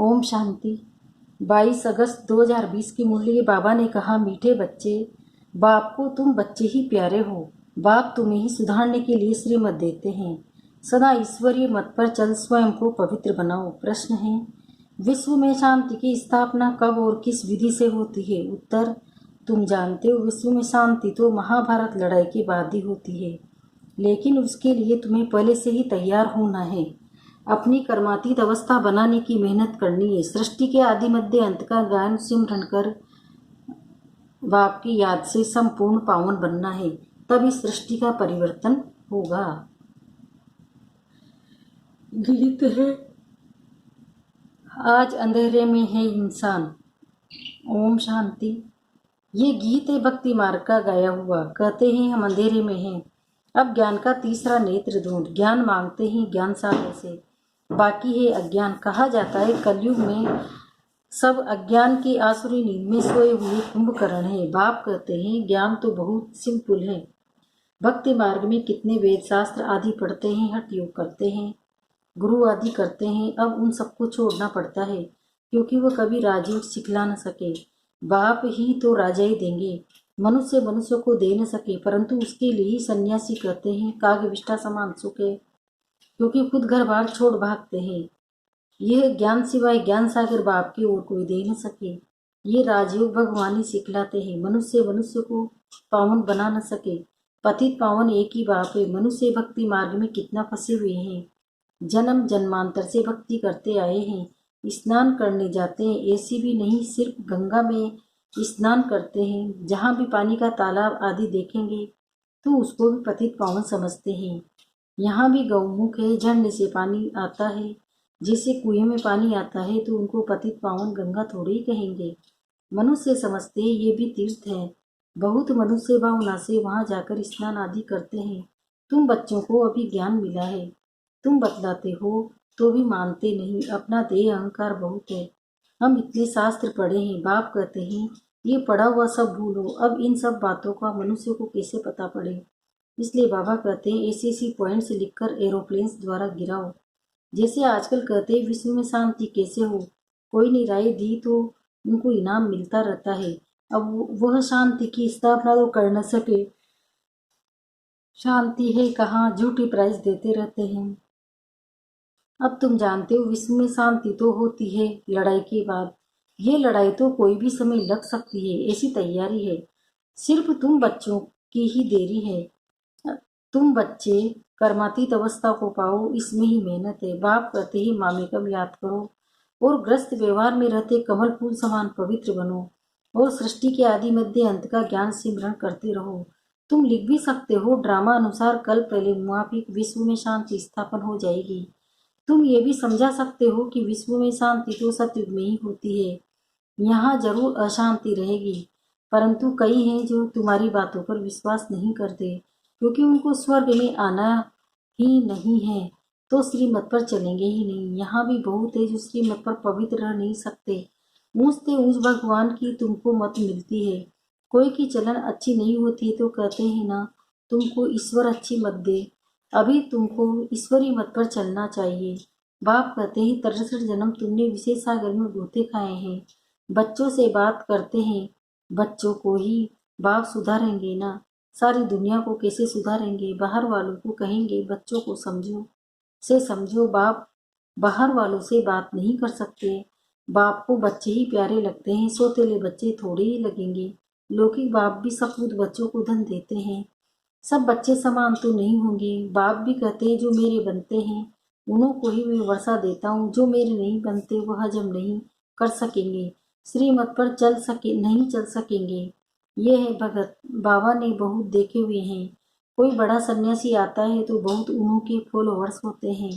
ओम शांति। 22 अगस्त 2020 की मुरली। बाबा ने कहा, मीठे बच्चे, बाप को तुम बच्चे ही प्यारे हो। बाप तुम्हें ही सुधारने के लिए श्रीमत देते हैं। सदा ईश्वरीय मत पर चल, स्वयं को पवित्र बनाओ। प्रश्न है, विश्व में शांति की स्थापना कब और किस विधि से होती है? उत्तर, तुम जानते हो, विश्व में शांति तो महाभारत लड़ाई के बाद ही होती है, लेकिन उसके लिए तुम्हें पहले से ही तैयार होना है। अपनी कर्मातीत अवस्था बनाने की मेहनत करनी है। सृष्टि के आदि मध्य अंत का गायन सिमरन कर बाप की याद से संपूर्ण पावन बनना है, तभी सृष्टि का परिवर्तन होगा। गीत है, आज अंधेरे में है इंसान। ओम शांति। ये गीत है भक्ति मार्ग का गाया हुआ। कहते हैं, हम अंधेरे में हैं, अब ज्ञान का तीसरा नेत्र ढूंढ। ज्ञान मांगते हैं ज्ञान सागर से, बाकी है अज्ञान। कहा जाता है, कलयुग में सब अज्ञान की आसुरी नींद में सोए हुए कुंभकर्ण है। बाप कहते हैं, ज्ञान तो बहुत सिंपल है। भक्ति मार्ग में कितने वेद शास्त्र आदि पढ़ते हैं, हठ योग करते हैं, गुरु आदि करते हैं, अब उन सबको छोड़ना पड़ता है, क्योंकि वो कभी राजयोग सिखला न सके। बाप ही तो राजा ही देंगे, मनुष्य मनुष्य को दे न सके, परंतु उसके लिए ही सन्यासी कहते हैं काग विष्ठा समान सुख है, क्योंकि खुद घर बार छोड़ भागते हैं। यह ज्ञान सिवाय ज्ञान सागर बाप की ओर कोई दे न सके। ये राजयोग भगवान ही सिखलाते हैं, मनुष्य मनुष्य को पावन बना न सके। पतित पावन एक ही बाप है। मनुष्य भक्ति मार्ग में कितना फंसे हुए हैं, जन्म जन्मांतर से भक्ति करते आए हैं, स्नान करने जाते हैं, ऐसी भी नहीं सिर्फ गंगा में स्नान करते हैं। जहाँ भी पानी का तालाब आदि देखेंगे तो उसको भी पतित पावन समझते हैं। यहाँ भी गौमुख है, झरने से पानी आता है, जैसे कुएं में पानी आता है, तो उनको पतित पावन गंगा थोड़ी ही कहेंगे। मनुष्य समझते हैं ये भी तीर्थ है। बहुत मनुष्य भावना से वहां जाकर स्नान आदि करते हैं। तुम बच्चों को अभी ज्ञान मिला है, तुम बतलाते हो तो भी मानते नहीं। अपना देह अहंकार बहुत है। हम इतने शास्त्र पढ़े हैं, बाप कहते हैं ये पढ़ा हुआ सब भूलो। अब इन सब बातों का मनुष्य को कैसे पता पड़े? इसलिए बाबा कहते हैं, ऐसी ऐसी पॉइंट्स लिखकर एरोप्लेन्स द्वारा गिराओ। जैसे आजकल कहते हैं, विश्व में शांति कैसे हो, कोई ने राय दी तो उनको इनाम मिलता रहता है। अब वह शांति की स्थापना तो कर न सके। शांति है कहाँ, झूठी प्राइज देते रहते हैं। अब तुम जानते हो, विश्व में शांति तो होती है लड़ाई के बाद। ये लड़ाई तो कोई भी समय लग सकती है, ऐसी तैयारी है। सिर्फ तुम बच्चों की ही देरी है। तुम बच्चे कर्मातीत अवस्था को पाओ, इसमें ही मेहनत है। बाप कहते ही मामेकम याद करो और ग्रस्त व्यवहार में रहते कमल फूल समान पवित्र बनो और सृष्टि के आदि मध्य अंत का ज्ञान सिमरण करते रहो। तुम लिख भी सकते हो, ड्रामा अनुसार कल पहले मुआफिक विश्व में शांति स्थापन हो जाएगी। तुम ये भी समझा सकते हो कि विश्व में शांति तो सतयुग में ही होती है। यहाँ जरूर अशांति रहेगी, परंतु कई हैं जो तुम्हारी बातों पर विश्वास नहीं करते, क्योंकि उनको स्वर्ग में आना ही नहीं है तो श्रीमत पर चलेंगे ही नहीं। यहाँ भी बहुत है जो श्रीमत पर पवित्र रह नहीं सकते। ऊंचते ऊंच भगवान की तुमको मत मिलती है। कोई की चलन अच्छी नहीं होती तो कहते हैं ना, तुमको ईश्वर अच्छी मत दे, अभी तुमको ईश्वरी मत पर चलना चाहिए। बाप कहते हैं, 63 जन्म तुमने विशेष सागर में गोते खाए हैं। बच्चों से बात करते हैं, बच्चों को ही बाप सुधारेंगे ना, सारी दुनिया को कैसे सुधारेंगे? बाहर वालों को कहेंगे बच्चों को समझो। बाप बाहर वालों से बात नहीं कर सकते। बाप को बच्चे ही प्यारे लगते हैं, सोतेले बच्चे थोड़े ही लगेंगे। लौकिक बाप भी सपूत बच्चों को धन देते हैं। सब बच्चे समान तो नहीं होंगे। बाप भी कहते हैं, जो मेरे बनते हैं उन्हों को ही मैं वर्षा देता हूँ, जो मेरे नहीं बनते वह हजम नहीं कर सकेंगे, श्रीमत पर नहीं चल सकेंगे। ये है भगत। बाबा ने बहुत देखे हुए हैं। कोई बड़ा सन्यासी आता है तो बहुत उन्हों के फॉलोअर्स होते हैं।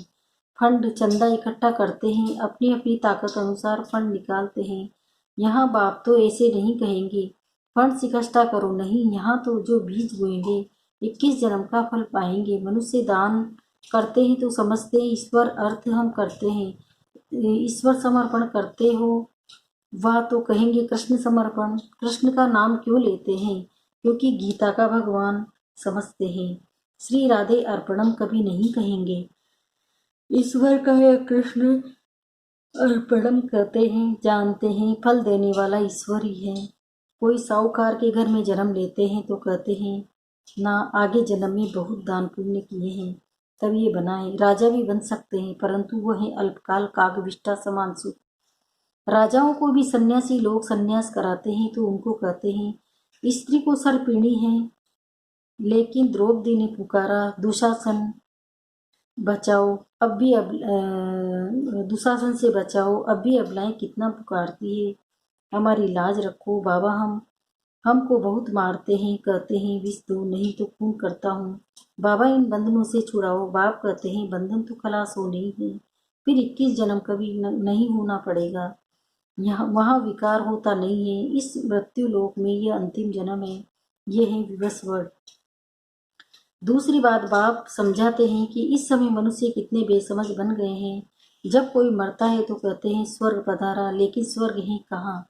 फंड चंदा इकट्ठा करते हैं, अपनी अपनी ताकत अनुसार फंड निकालते हैं। यहाँ बाप तो ऐसे नहीं कहेंगे फंड इकट्ठा करो, नहीं। यहाँ तो जो बीज बोएंगे 21 जन्म का फल पाएंगे। मनुष्य दान करते हैं तो समझते हैं ईश्वर अर्थ हम करते हैं, ईश्वर समर्पण करते हो, वह तो कहेंगे कृष्ण समर्पण। कृष्ण का नाम क्यों लेते हैं? क्योंकि गीता का भगवान समझते हैं। श्री राधे अर्पणम कभी नहीं कहेंगे, ईश्वर का है कृष्ण अर्पणम कहते हैं, जानते हैं फल देने वाला ईश्वर ही है। कोई साहूकार के घर में जन्म लेते हैं तो कहते हैं ना, आगे जन्म में बहुत दान पुण्य किए हैं तब ये बना है। राजा भी बन सकते हैं परंतु वह है अल्पकाल कागविष्ठा समान सुख। राजाओं को भी सन्यासी लोग संन्यास कराते हैं तो उनको कहते हैं स्त्री को सर्पिणी है। लेकिन द्रौपदी ने पुकारा दुशासन बचाओ, दुशासन से बचाओ, अब भी अबलाएं कितना पुकारती है, हमारी लाज रखो बाबा, हमको बहुत मारते हैं, कहते हैं विष दो नहीं तो खून करता हूँ, बाबा इन बंधनों से छुड़ाओ। बाप कहते हैं बंधन तो खलास होने ही है, फिर 21 जन्म कभी नहीं होना पड़ेगा। यहाँ वहाँ विकार होता नहीं है, इस मृत्यु लोक में यह अंतिम जन्म है, ये है विवश वर्ड। दूसरी बात बाप समझाते हैं कि इस समय मनुष्य कितने बेसमझ बन गए हैं। जब कोई मरता है तो कहते हैं स्वर्ग पधारा, लेकिन स्वर्ग है कहाँ,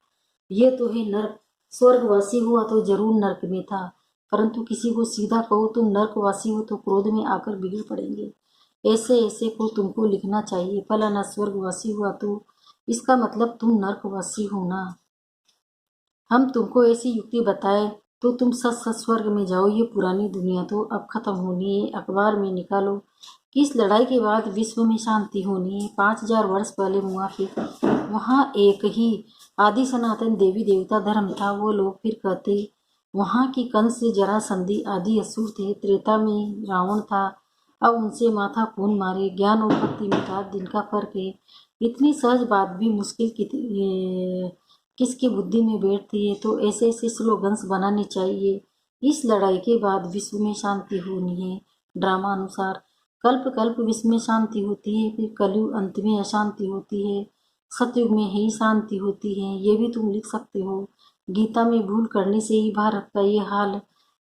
ये तो है नर्क। स्वर्गवासी हुआ तो जरूर नर्क में था, परंतु किसी को सीधा कहो तुम नर्कवासी हो तो क्रोध में आकर बिगड़ पड़ेंगे। ऐसे ऐसे को तुमको लिखना चाहिए, फलाना स्वर्गवासी हुआ तो इसका मतलब तुम नर्कवासी हो ना। हम तुमको ऐसी युक्ति बताए तो तुम सच सच स्वर्ग में जाओ, ये पुरानी दुनिया तो अब खत्म होनी है। अखबार में निकालो कि इस लड़ाई के बाद विश्व में शांति होनी है। 5000 वर्ष पहले मुआफिक वहाँ एक ही आदि सनातन देवी देवता धर्म था। वो लोग फिर कहते वहाँ की कंस जरासंधि आदि असुर थे। त्रेता में रावण था, अब उनसे माथा खून मारे। ज्ञान और भक्ति में रात दिन का फर्क है। इतनी सहज बात भी मुश्किल किसकी बुद्धि में बैठती है। तो ऐसे ऐसे स्लोगन्स बनाने चाहिए। इस लड़ाई के बाद विश्व में शांति होनी है। ड्रामा अनुसार कल्प कल्प विश्व में शांति होती है, फिर कलयुग अंत में अशांति होती है, सतयुग में ही शांति होती है। ये भी तुम लिख सकते हो। गीता में भूल करने से ही भारत का ये हाल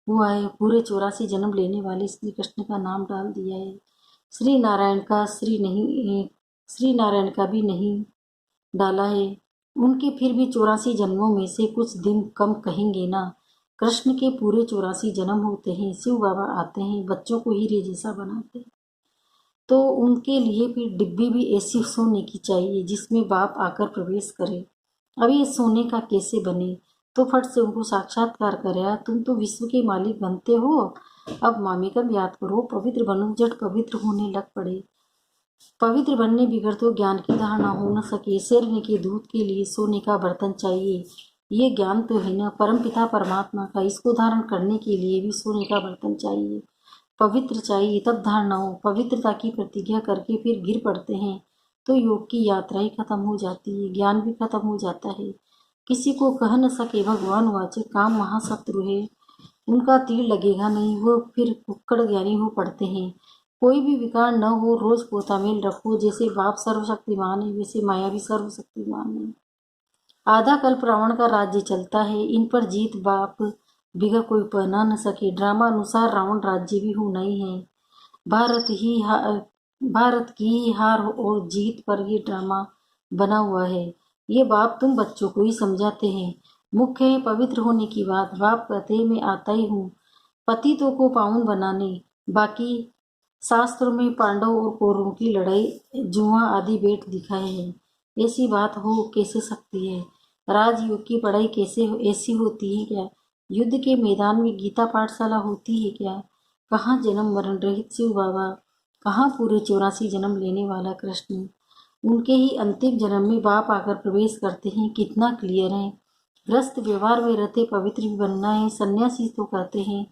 हुआ है। पूरे 84 जन्म लेने वाले श्री कृष्ण का नाम डाल दिया है। श्री नारायण का श्री नारायण का भी नहीं डाला है। उनके फिर भी 84 जन्मों में से कुछ दिन कम कहेंगे ना। कृष्ण के पूरे 84 जन्म होते हैं। शिव बाबा आते हैं, बच्चों को हीरे जैसा बनाते हैं, तो उनके लिए फिर डिब्बी भी ऐसी सोने की चाहिए जिसमें बाप आकर प्रवेश करे। अब ये सोने का कैसे बने, तो फट से उनको साक्षात्कार कराया, तुम तो विश्व के मालिक बनते हो, अब मामी का याद करो, पवित्र बनो। जट पवित्र होने लग पड़े। पवित्र बनने बिगड़ तो ज्ञान की धारणा हो न सके। शेरनी के दूध के लिए सोने का बर्तन चाहिए, ये ज्ञान तो है ना परमपिता परमात्मा का। इसको धारण करने के लिए भी सोने का बर्तन चाहिए, पवित्र चाहिए, तब धारणा हो। पवित्रता की प्रतिज्ञा करके फिर गिर पड़ते हैं तो योग की यात्रा ही खत्म हो जाती है, ज्ञान भी खत्म हो जाता है। किसी को कह न सके भगवान वाचे, काम महाशत्रु है, उनका तीर लगेगा नहीं, वो फिर कुक्कड़ ज्ञानी हो पड़ते हैं। कोई भी विकार न हो, रोज पोता मेल रखो। जैसे बाप सर्वशक्तिमान है वैसे माया भी सर्वशक्तिमान है। आधा कल्प रावण का राज्य चलता है, इन पर जीत बाप बिगड़ कोई पहना न सके। ड्रामा अनुसार रावण राज्य भी होना ही है। भारत की ही हार और जीत पर ये ड्रामा बना हुआ है। ये बाप तुम बच्चों को ही समझाते हैं। मुख्य है पवित्र होने की बात। बाप कहते हैं मैं आता ही हूँ पतितों को पावन बनाने। बाकी शास्त्रों में पांडव और कौरवों की लड़ाई जुआ आदि भेंट दिखाए हैं। ऐसी बात हो कैसे सकती है। राजयोग की पढ़ाई ऐसी होती है क्या। युद्ध के मैदान में गीता पाठशाला होती है क्या। कहाँ जन्म मरण रहित शिव बाबा, कहाँ पूरे 84 जन्म लेने वाला कृष्ण। उनके ही अंतिम जन्म में बाप आकर प्रवेश करते हैं। कितना क्लियर है। ग्रस्त व्यवहार में रहते पवित्र भी बनना है। सन्यासी तो कहते हैं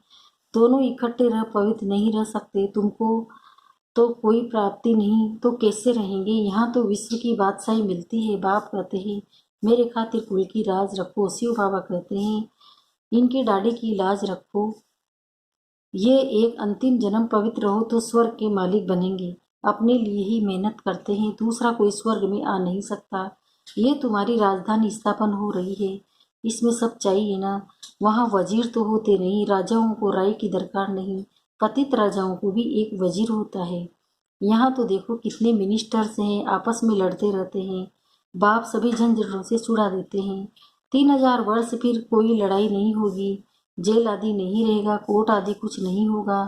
दोनों इकट्ठे रह पवित्र नहीं रह सकते। तुमको तो कोई प्राप्ति नहीं तो कैसे रहेंगे। यहाँ तो विश्व की बादशाही मिलती है। बाप कहते हैं मेरे खातिर कुल की राज रखो। शिव बाबा कहते हैं इनकी दाढ़ी की लाज रखो। ये एक अंतिम जन्म पवित्र हो तो स्वर्ग के मालिक बनेंगे। अपने लिए ही मेहनत करते हैं, दूसरा कोई स्वर्ग में आ नहीं सकता। ये तुम्हारी राजधानी स्थापन हो रही है, इसमें सब चाहिए ना। वहाँ वजीर तो होते नहीं, राजाओं को राय की दरकार नहीं, पतित राजाओं को भी एक वजीर होता है। यहाँ तो देखो कितने मिनिस्टर्स हैं, आपस में लड़ते रहते हैं। बाप सभी झंझटों से छुड़ा देते हैं। 3000 वर्ष फिर कोई लड़ाई नहीं होगी, जेल आदि नहीं रहेगा, कोर्ट आदि कुछ नहीं होगा।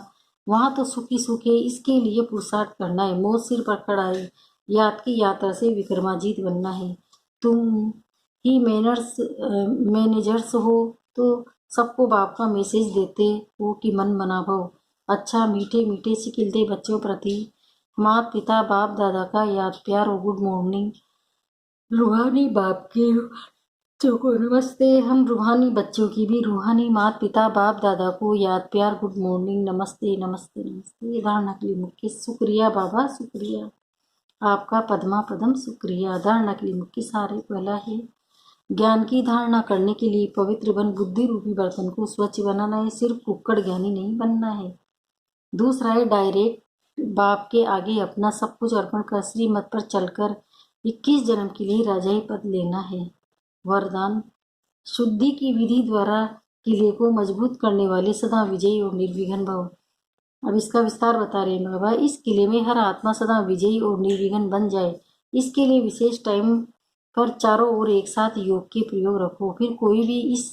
वहाँ तो सुखी सुखे। इसके लिए पुरुषार्थ करना है। मौत सिर पर खड़ा है, याद की यात्रा से विक्रमाजीत बनना है। तुम ही मैनेजर्स हो तो सबको बाप का मैसेज देते हो कि मन बना भव। अच्छा मीठे मीठे से खिलते बच्चों प्रति माता पिता बाप दादा का याद प्यार और गुड मॉर्निंग। रूहानी बाप के बच्चों को नमस्ते। हम रूहानी बच्चों की भी रूहानी माता पिता बाप दादा को याद प्यार गुड मॉर्निंग नमस्ते नमस्ते नमस्ते। धारणा के लिए मुख्य शुक्रिया बाबा शुक्रिया आपका पद्मा पदम शुक्रिया। धारणा के लिए मुख्य सारे पहला है ज्ञान की धारणा करने के लिए पवित्र बन बुद्धि रूपी बर्तन को स्वच्छ बनाना है, सिर्फ कुक्कड़ ज्ञानी नहीं बनना है। दूसरा है डायरेक्ट बाप के आगे अपना सब कुछ अर्पण कर श्रीमत पर चलकर 21 जन्म के लिए राजाई पद लेना है। वरदान शुद्धि की विधि द्वारा किले को मजबूत करने वाले सदा विजयी और निर्विघ्न भव। अब इसका विस्तार बता रहे हैं बाबा। इस किले में हर आत्मा सदा विजयी और निर्विघ्न बन जाए, इसके लिए विशेष टाइम पर चारों ओर एक साथ योग के प्रयोग रखो। फिर कोई भी इस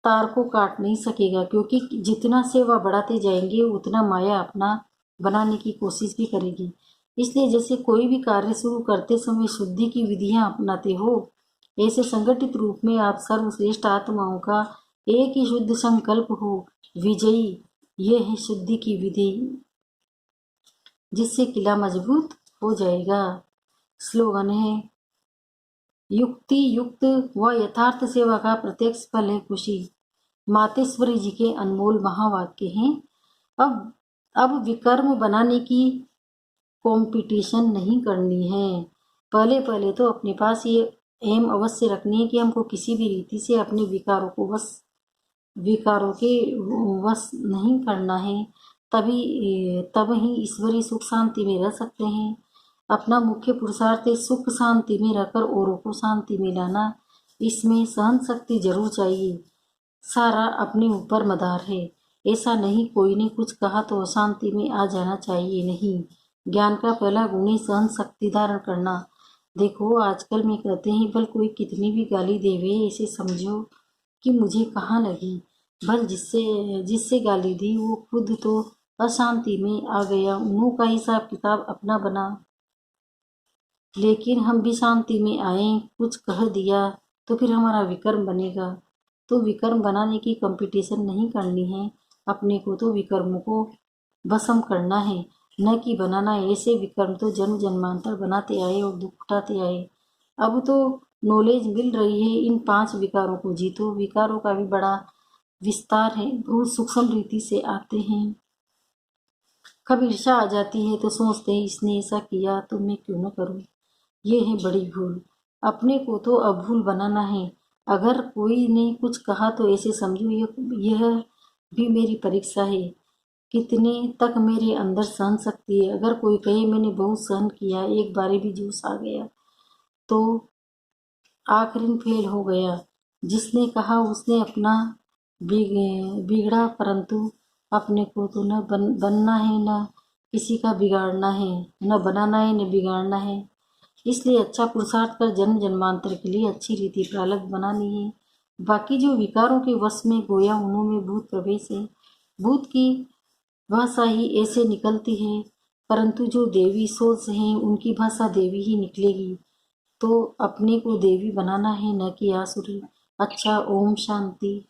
तार को काट नहीं सकेगा, क्योंकि जितना सेवा बढ़ाते जाएंगे उतना माया अपना बनाने की कोशिश भी करेगी। इसलिए जैसे कोई भी कार्य शुरू करते समय शुद्धि की विधियां अपनाते हो, ऐसे संगठित रूप में आप सर्वश्रेष्ठ आत्माओं का एक ही शुद्ध संकल्प हो विजयी। ये है शुद्धि की विधि, जिससे किला मजबूत हो जाएगा। स्लोगन है युक्ति युक्त व यथार्थ सेवा का प्रत्यक्ष फल है खुशी। मातेश्वरी जी के अनमोल महावाक्य हैं। अब विकर्म बनाने की कंपटीशन नहीं करनी है। पहले पहले तो अपने पास ये एम अवश्य रखनी है कि हमको किसी भी रीति से अपने विकारों के वश नहीं करना है। तब ही ईश्वरीय सुख शांति में रह सकते हैं। अपना मुख्य पुरुषार्थ सुख शांति में रहकर औरों को शांति में लाना। इसमें सहन शक्ति जरूर चाहिए। सारा अपने ऊपर मदार है। ऐसा नहीं कोई ने कुछ कहा तो अशांति में आ जाना चाहिए, नहीं। ज्ञान का पहला गुण है सहन शक्ति धारण करना। देखो आजकल में कहते हैं भल कोई कितनी भी गाली देवे, ऐसे समझो कि मुझे कहाँ लगी। भल जिससे गाली दी वो खुद तो अशांति में आ गया, उन्हों का हिसाब किताब अपना बना। लेकिन हम भी शांति में आए, कुछ कह दिया तो फिर हमारा विकर्म बनेगा। तो विकर्म बनाने की कंपटीशन नहीं करनी है। अपने को तो विकर्मों को भस्म करना है, न कि बनाना है। ऐसे विकर्म तो जन्म जन्मांतर बनाते आए और दुख उठाते आए। अब तो नॉलेज मिल रही है, इन 5 विकारों को जीतो। विकारों का भी बड़ा विस्तार है, बहुत सूक्ष्म रीति से आते हैं। कभी ईर्ष्या आ जाती है तो सोचते हैं इसने ऐसा किया तो मैं क्यों न करूं। ये है बड़ी भूल। अपने को तो अभूल बनाना है। अगर कोई ने कुछ कहा तो ऐसे समझो यह भी मेरी परीक्षा है, कितने तक मेरे अंदर सहन शक्ति है। अगर कोई कहे मैंने बहुत सहन किया, एक बारी भी जोश आ गया तो आखिरी फेल हो गया। जिसने कहा उसने अपना बिगड़ा, परंतु अपने को तो न बनना है, न किसी का बिगाड़ना है, न बनाना है न बिगाड़ना है। इसलिए अच्छा पुरुषार्थ कर जन्म जन्मांतर के लिए अच्छी रीति प्रारब्ध बनानी है। बाकी जो विकारों के वश में गोया उन्होंने भूत प्रवेश है। भूत की भाषा ही ऐसे निकलती है, परंतु जो देवी सोच हैं उनकी भाषा देवी ही निकलेगी। तो अपने को देवी बनाना है, न कि आसुरी। अच्छा, ओम शांति।